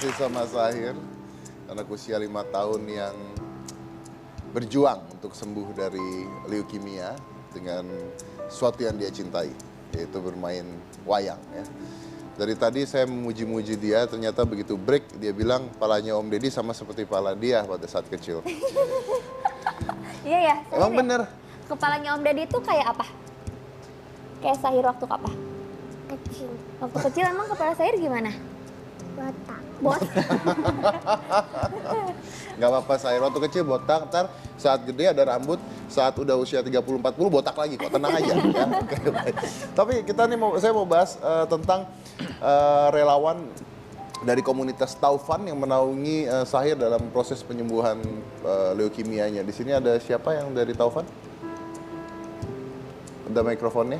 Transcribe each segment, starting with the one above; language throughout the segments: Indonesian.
kasih sama Zahir, anak usia 5 tahun yang berjuang untuk sembuh dari leukemia dengan sesuatu yang dia cintai, yaitu bermain wayang. Ya. Dari tadi saya memuji-muji dia, ternyata begitu break, dia bilang palanya Om Deddy sama seperti pala dia pada saat kecil. Iya ya. Emang bener? Kepalanya Om Deddy itu kayak apa? Kayak Sahir waktu kapan? Kecil. Waktu kecil emang kepala Sahir gimana? Botak. Botak. Gak apa-apa, saya waktu kecil botak, ntar saat gede ada rambut, saat udah usia 30-40 botak lagi kok, tenang aja. Ya. Oke, baik. Tapi kita nih saya mau bahas tentang relawan dari komunitas Taufan yang menaungi Zahir dalam proses penyembuhan leukemianya. Di sini ada siapa yang dari Taufan? Ada mikrofonnya?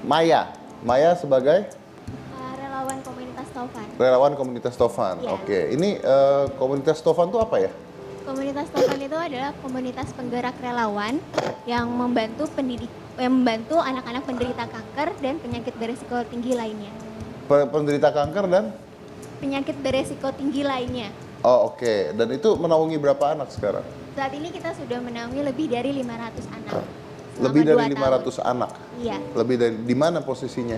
Maya sebagai? Relawan komunitas Taufan. Relawan komunitas Taufan. Ya. Oke, ini komunitas Taufan itu apa ya? Komunitas Taufan itu adalah komunitas penggerak relawan yang membantu anak-anak penderita kanker dan penyakit beresiko tinggi lainnya. Penderita kanker dan? Penyakit beresiko tinggi lainnya. Oh oke, dan itu menaungi berapa anak sekarang? Saat ini kita sudah menaungi lebih dari 500 anak. Lebih dari 2 500 tahun. anak? Iya. Lebih dari, di mana posisinya?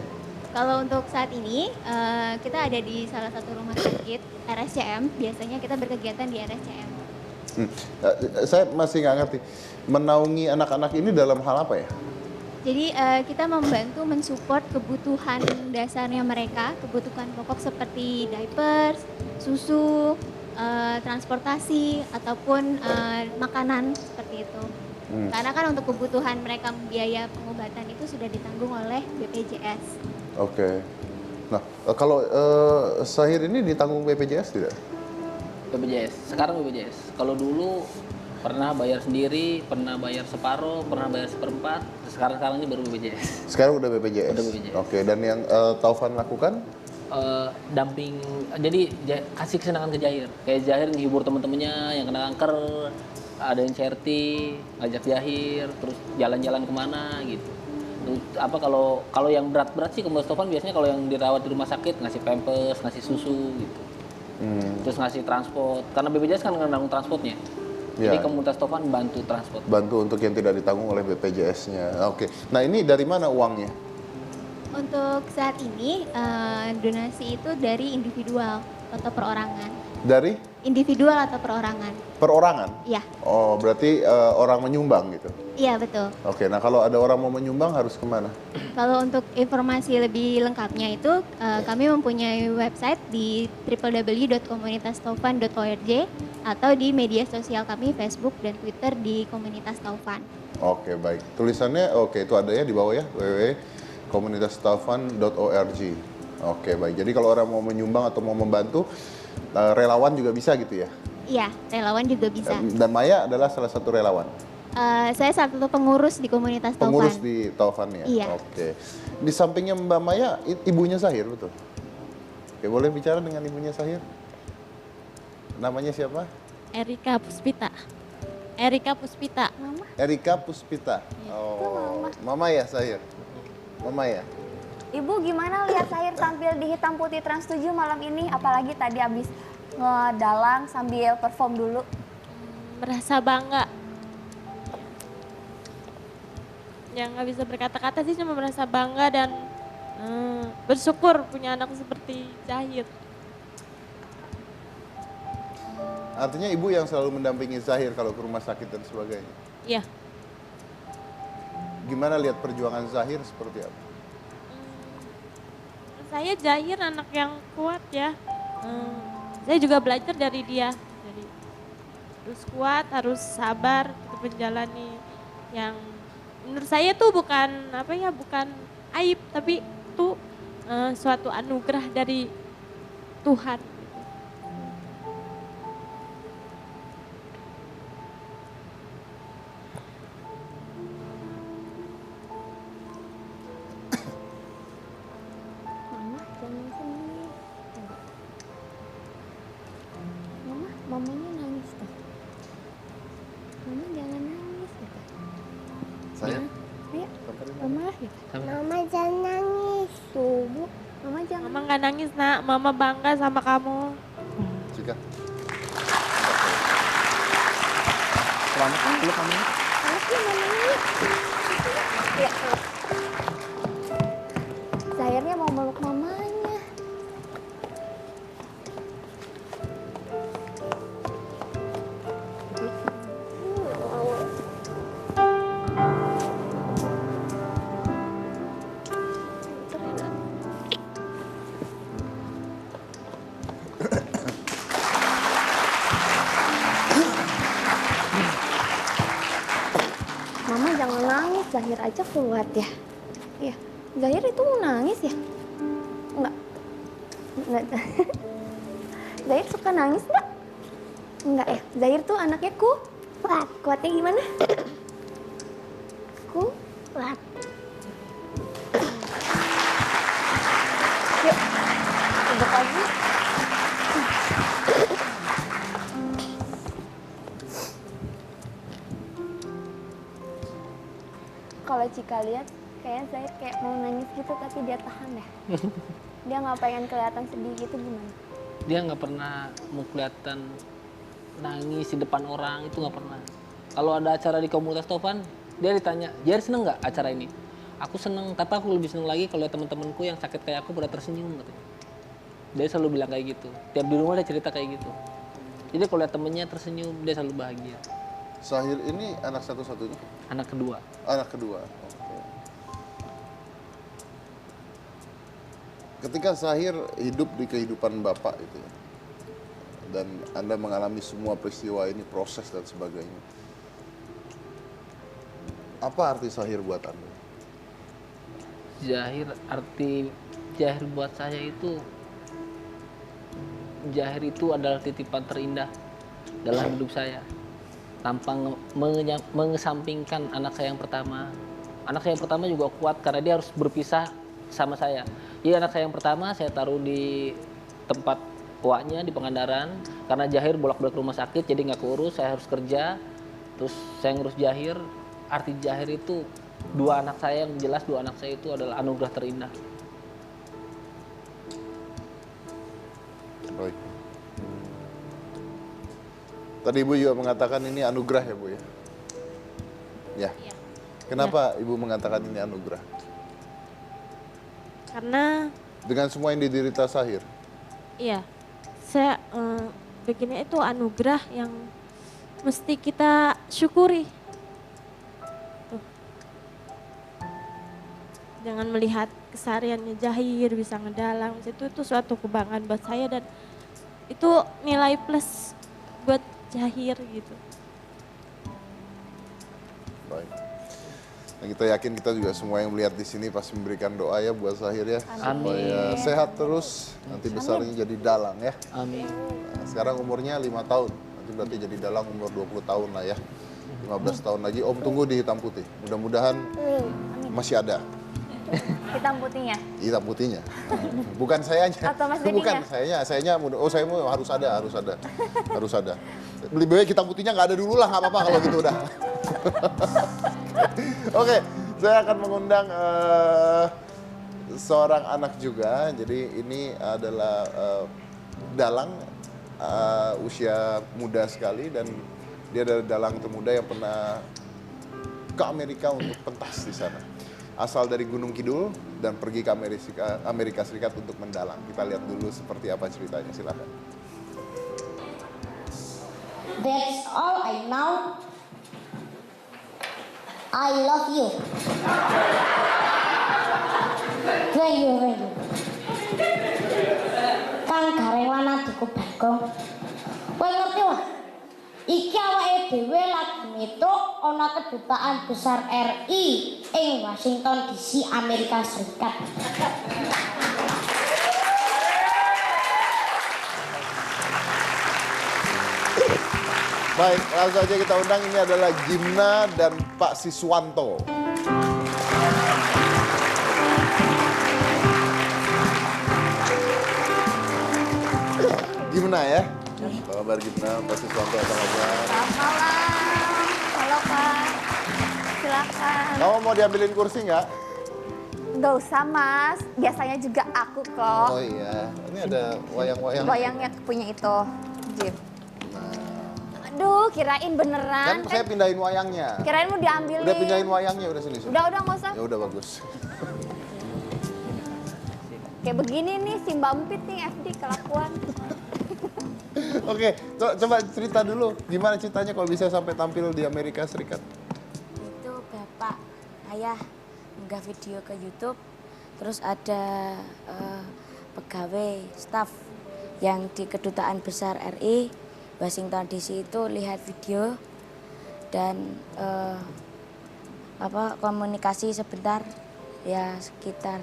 Kalau untuk saat ini, kita ada di salah satu rumah sakit RSCM. Biasanya kita berkegiatan di RSCM. Saya masih nggak ngerti, menaungi anak-anak ini dalam hal apa ya? Jadi kita membantu mensupport kebutuhan dasarnya mereka, kebutuhan pokok seperti diapers, susu, transportasi, ataupun makanan seperti itu. Karena kan untuk kebutuhan mereka biaya pengobatan itu sudah ditanggung oleh BPJS. Oke. Nah, kalau Zahir ini ditanggung BPJS tidak? BPJS, sekarang BPJS. Kalau dulu pernah bayar sendiri, pernah bayar separuh, pernah bayar seperempat, sekarang ini baru BPJS. Sekarang udah BPJS? Udah BPJS. Oke, dan yang Taufan lakukan? Damping, jadi kasih kesenangan ke Zahir. Kayak Zahir menghibur teman-temannya yang kena kanker, ada yang charity, ngajak Zahir, terus jalan-jalan kemana gitu. Terus, apa kalau yang berat-berat sih komunitas Taufan biasanya kalau yang dirawat di rumah sakit ngasih pampers, ngasih susu gitu. Terus ngasih transport, karena BPJS kan nanggung transportnya. Jadi Ya. komunitas Taufan bantu transport. Bantu untuk yang tidak ditanggung oleh BPJS-nya. Oke. Nah, ini dari mana uangnya? Untuk saat ini, donasi itu dari individual atau perorangan. Dari Individual atau perorangan? perorangan? Iya, Oh, berarti orang menyumbang gitu? iya betul. Oke, nah kalau ada orang mau menyumbang harus kemana? Kalau untuk informasi lebih lengkapnya itu, kami mempunyai website di www.komunitastaufan.org atau di media sosial kami Facebook dan Twitter di Komunitas Taufan. Oke, baik. Tulisannya oke, itu ada ya di bawah ya, www.komunitastaufan.org. Oke, baik. Jadi kalau orang mau menyumbang atau mau membantu, relawan juga bisa gitu ya? Iya, relawan juga bisa. Dan Maya adalah salah satu relawan? Saya salah satu pengurus di Komunitas Taufan. Pengurus di Taufan ya? Iya. Oke. Di sampingnya Mbak Maya, ibunya Zahir, betul? Oke, boleh bicara dengan ibunya Zahir? Namanya siapa? Erika Puspita. Erika Puspita. Mama, Erika Puspita. Oh, Mama ya Zahir? Mama ya? Ibu gimana lihat Sahir tampil di Hitam Putih Trans 7 malam ini? Apalagi tadi abis ngedalang sambil perform dulu. Merasa bangga. Yang nggak bisa berkata-kata sih, cuma merasa bangga dan bersyukur punya anak seperti Zahir. Artinya ibu yang selalu mendampingi Zahir kalau ke rumah sakit dan sebagainya. Iya. Gimana lihat perjuangan Zahir seperti apa? Saya Zahir anak yang kuat ya. Saya juga belajar dari dia. Jadi harus kuat, harus sabar untuk menjalani yang menurut saya tuh bukan bukan aib, tapi itu suatu anugerah dari Tuhan. Mama jangan sedih. Mamanya nangis tuh. Mama jangan nangis gitu. Saya? Ayo, Samperin Mama gitu. Mama jangan nangis. Tuh Bu, Mama jangan Mama nggak nangis nak, Mama bangga sama kamu. Cika. Selamat kan dulu kamu. Peluk ya mamanya. Ya. Zahirnya mau meluk mamanya. Mama jangan nangis, Zahir aja kuat ya. Iya, Zahir itu mau nangis ya? Enggak. Enggak. Zahir suka nangis enggak? Enggak ya, Zahir tuh anaknya kuat. Kuatnya gimana? Kuat. Yuk, duduk lagi. Kalau Cika lihat, kayaknya Zahir kayak mau nangis gitu tapi dia tahan ya. Dia nggak pengen kelihatan sedih gitu gimana? Dia nggak pernah mau kelihatan nangis di depan orang, itu nggak pernah. Kalau ada acara di komunitas Tovan, dia ditanya, Jar seneng nggak acara ini? Aku seneng, tapi aku lebih seneng lagi kalau teman-temanku yang sakit kayak aku pada tersenyum katanya. Dia selalu bilang kayak gitu. Tiap di rumah dia cerita kayak gitu. Jadi kalau lihat temennya tersenyum, dia selalu bahagia. Zahir ini anak satu-satunya? Anak kedua. Anak kedua. Oke. Ketika Zahir hidup di kehidupan Bapak itu ya, dan Anda mengalami semua peristiwa ini, proses dan sebagainya. Apa arti Zahir buat Anda? Arti Zahir buat saya itu, Zahir itu adalah titipan terindah dalam hidup saya. Tanpa mengesampingkan anak saya yang pertama. Anak saya yang pertama juga kuat karena dia harus berpisah sama saya. Jadi anak saya yang pertama saya taruh di tempat tuanya di Pangandaran. Karena Zahir bolak-balik rumah sakit jadi nggak keurus, saya harus kerja. Terus saya ngurus Zahir. Arti Zahir itu dua anak saya yang jelas, dua anak saya itu adalah anugerah terindah. Baik. Tadi Ibu juga mengatakan ini anugerah ya Bu ya? Ya. Kenapa Ibu mengatakan ini anugerah? Karena Dengan semua yang diderita Zahir? iya, saya bikinnya itu anugerah yang mesti kita syukuri. Tuh. Jangan melihat kesehariannya Zahir bisa ngedalang, itu suatu kebanggaan buat saya dan itu nilai plus buat Zahir gitu. Baik. Nah, kita yakin kita juga semua yang melihat di sini pasti memberikan doa ya buat Zahir ya. Supaya sehat terus, nanti besarnya jadi dalang ya. Amin. Nah, sekarang umurnya 5 tahun, nanti berarti jadi dalang umur 20 tahun lah ya. 15 tahun lagi, Om tunggu di hitam putih. Mudah-mudahan masih ada Hitam putihnya. hitam putihnya. Bukan sayanya. Atau Mas Dedinya? Bukan sayanya. Oh saya mau harus ada. Lebih baik hitam putihnya nggak ada dulu lah, nggak apa-apa kalau gitu udah. Oke, saya akan mengundang seorang anak juga. Jadi ini adalah dalang usia muda sekali dan dia adalah dalang termuda yang pernah ke Amerika untuk pentas di sana. Asal dari Gunung Kidul dan pergi ke Amerika Serikat untuk mendalang. Kita lihat dulu seperti apa ceritanya, silakan. That's all I know. I love you. Thank you. Kang gareng lanang diku Bagong. Kowe ngerti wae? Iki awake dhewe lagi metuk ana kedutaan besar RI ing Washington DC, Amerika Serikat. Baik, langsung saja kita undang, ini adalah Gimna dan Pak Siswanto. Gimna ya? Apa kabar Gimna, Pak Siswanto, apa kabar? Selamat malam. Halo Pak. Silakan. Kamu mau diambilin kursi nggak? Nggak usah Mas, biasanya juga aku kok. Oh iya, ini ada wayang-wayang. Wayangnya punya itu, Jim. Aduh, kirain beneran. Kan saya pindahin wayangnya. Kirain mau diambilin. Udah pindahin wayangnya, udah sini. Udah nggak usah. Ya udah bagus. Kayak begini nih si Mbak Empit nih FD kelakuan. Oke, coba cerita dulu gimana ceritanya kalau bisa sampai tampil di Amerika Serikat. Itu bapak ayah unggah video ke YouTube, terus ada pegawai staf yang di Kedutaan Besar RI Washington DC itu lihat video dan komunikasi sebentar, ya sekitar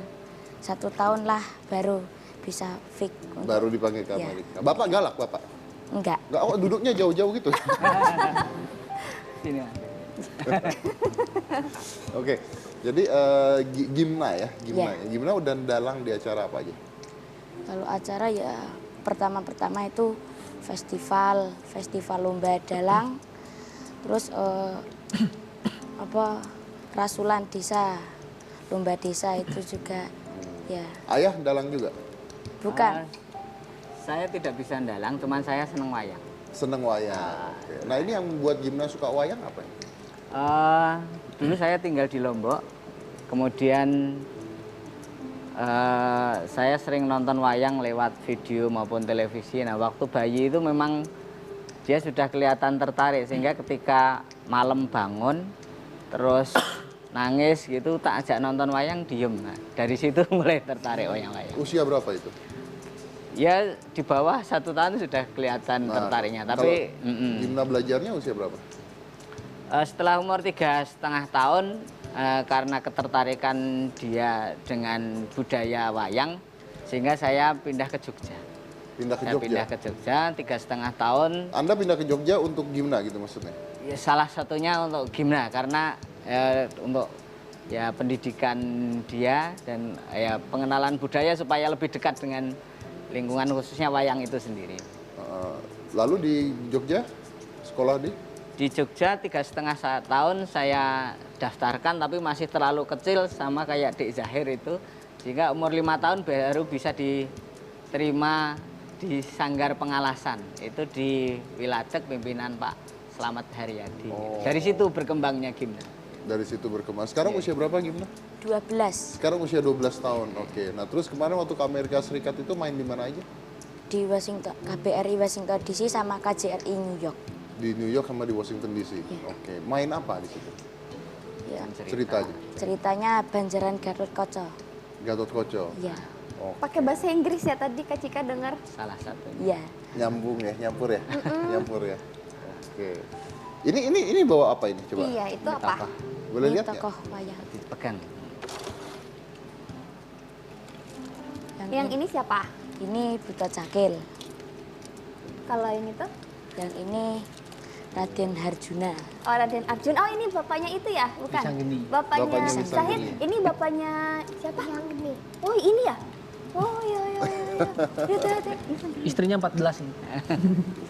1 tahun lah baru bisa fix. Baru dipanggil ke Ya. Amerika. Bapak galak, Bapak? Enggak. Enggak, oh duduknya jauh-jauh gitu. Sini, Mas. Oke, jadi Gimna ya, Gimna. Ya. Gimna udah dalang di acara apa aja? Kalau acara ya pertama itu festival lomba dalang, terus rasulan desa, lomba desa itu juga ya. Ayah dalang juga? Bukan. Saya tidak bisa dalang, cuman saya seneng wayang. Seneng wayang. Oke. Nah ini yang buat Gimna suka wayang apa ya? Dulu saya tinggal di Lombok, kemudian saya sering nonton wayang lewat video maupun televisi. Nah waktu bayi itu memang dia sudah kelihatan tertarik, sehingga ketika malam bangun terus nangis gitu tak ajak nonton wayang diem. Nah, dari situ mulai tertarik wayang-wayang. Usia berapa itu? Ya di bawah 1 tahun sudah kelihatan tertariknya. Tapi kalau Gimna belajarnya usia berapa? setelah umur 3,5 tahun, karena ketertarikan dia dengan budaya wayang, sehingga saya pindah ke Jogja. Pindah ke Saya Jogja? pindah ke Jogja 3,5 tahun. Anda pindah ke Jogja untuk Gimna gitu maksudnya? Ya, salah satunya untuk Gimna, karena untuk ya pendidikan dia dan ya pengenalan budaya supaya lebih dekat dengan lingkungan khususnya wayang itu sendiri. Lalu di Jogja sekolah di? Di Jogja 3,5 tahun saya daftarkan, tapi masih terlalu kecil sama kayak Dek Zahir itu, sehingga umur 5 tahun baru bisa diterima di Sanggar Pengalasan, itu di Wilacek pimpinan Pak Slamet Haryadi. Oh. Dari situ berkembangnya Gimna. Dari situ berkembang. Sekarang usia berapa Gimna? 12 Sekarang usia 12 tahun. Oke. Nah terus kemarin waktu ke Amerika Serikat itu main di mana aja? di Washington, KBRI Washington DC sama KJRI New York. Di New York sama di Washington DC. Iya. Oke. Main apa di situ? Ya. Cerita aja. Ceritanya Banjaran Gatot Kaca. Gatot Koco. Iya. Oh, Pakai bahasa Inggris ya tadi Kak Cika dengar. Salah satunya. Iya. nyambung ya, nyampur ya, nyampur ya. Oke. Ini bawa apa ini? Coba. Iya, itu apa? Boleh Ini lihat nggak? tokoh wayang. Dipegang. Yang ini siapa? Ini Buta Cakil. Kalau ini tuh? Yang ini Raden Harjuna. Oh, Raden Arjun. Oh, ini bapaknya itu ya? Bukan? Wisanggeni. Bapaknya Bapaknya Wisanggeni. Zahid. Ini bapaknya siapa? Wisanggeni. Oh, ini ya? Oh, iya. Lihat. Istrinya 14 nih.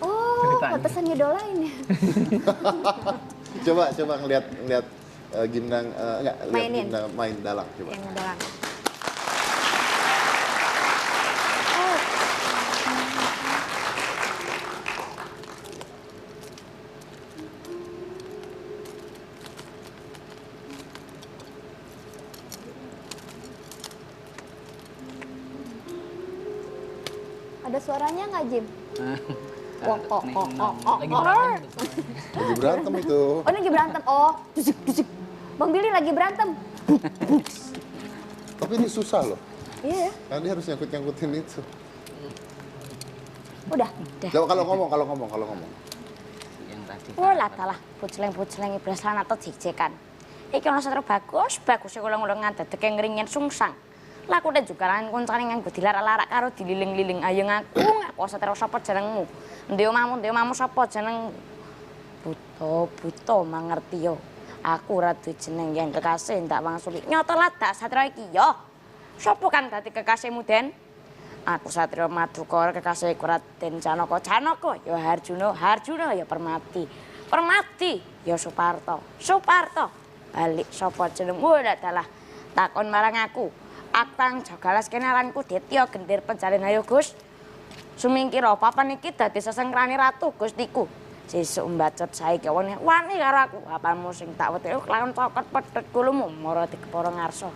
Oh, Ceritanya. pantesan ngedolain ya. Coba ngeliat Gimnang, enggak, lihat Mainin. Gimnang main dalang coba. Yang ngedolang. Ada suaranya nggak, Jim? Lagi berantem. Lagi berantem itu. Oh, ini lagi berantem. Oh, dusik. Bang Billy lagi berantem. Tapi ini susah loh. Iya, Kan dia harus nyangkut-nyangkutin itu. udah. Coba kalau ngomong. Yang tadi. Wala talah, puceleng-puceleng ibras lan atau jek-jekan. Iki ana satru bagus e kula-kula dadeke ngringin sungsang. Laku dan juga lan koncane nganggo dilarak-larak karo dililing-liling ayo ngaku satru sapa jenengmu. Endi omahmu sapa jeneng? Buto mangerti yo. Aku ora duwe jeneng yang kekasih ndak wangsuli. Nyata ladak satru iki yo. Sapa kan dadi kekasihmu, Den? Aku Satrio Madukara kekasihku Raden Janaka. Janaka ya Harjuna ya Permati ya Suparto. Balik sapa jenengmu ndak dalah takon marang aku. Akang Jagalas kenalanku Detya gendir pencarian ayo Gus. Sumingkira papan iki dadi sesengkrane ratu Gustiku. Sesuk mbacot saiki wani karo aku. Apamu sing tak wetik kelawan cokot pedhet kulumu mara dikepara ngarsa.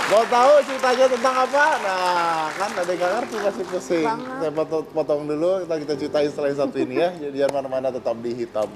Mau tahu ceritanya tentang apa? Nah, kan ada yang nggak ngerti masih pusing. Saya potong dulu, kita ceritain setelah yang satu ini ya. Jadi jangan mana-mana tetap di Hitam.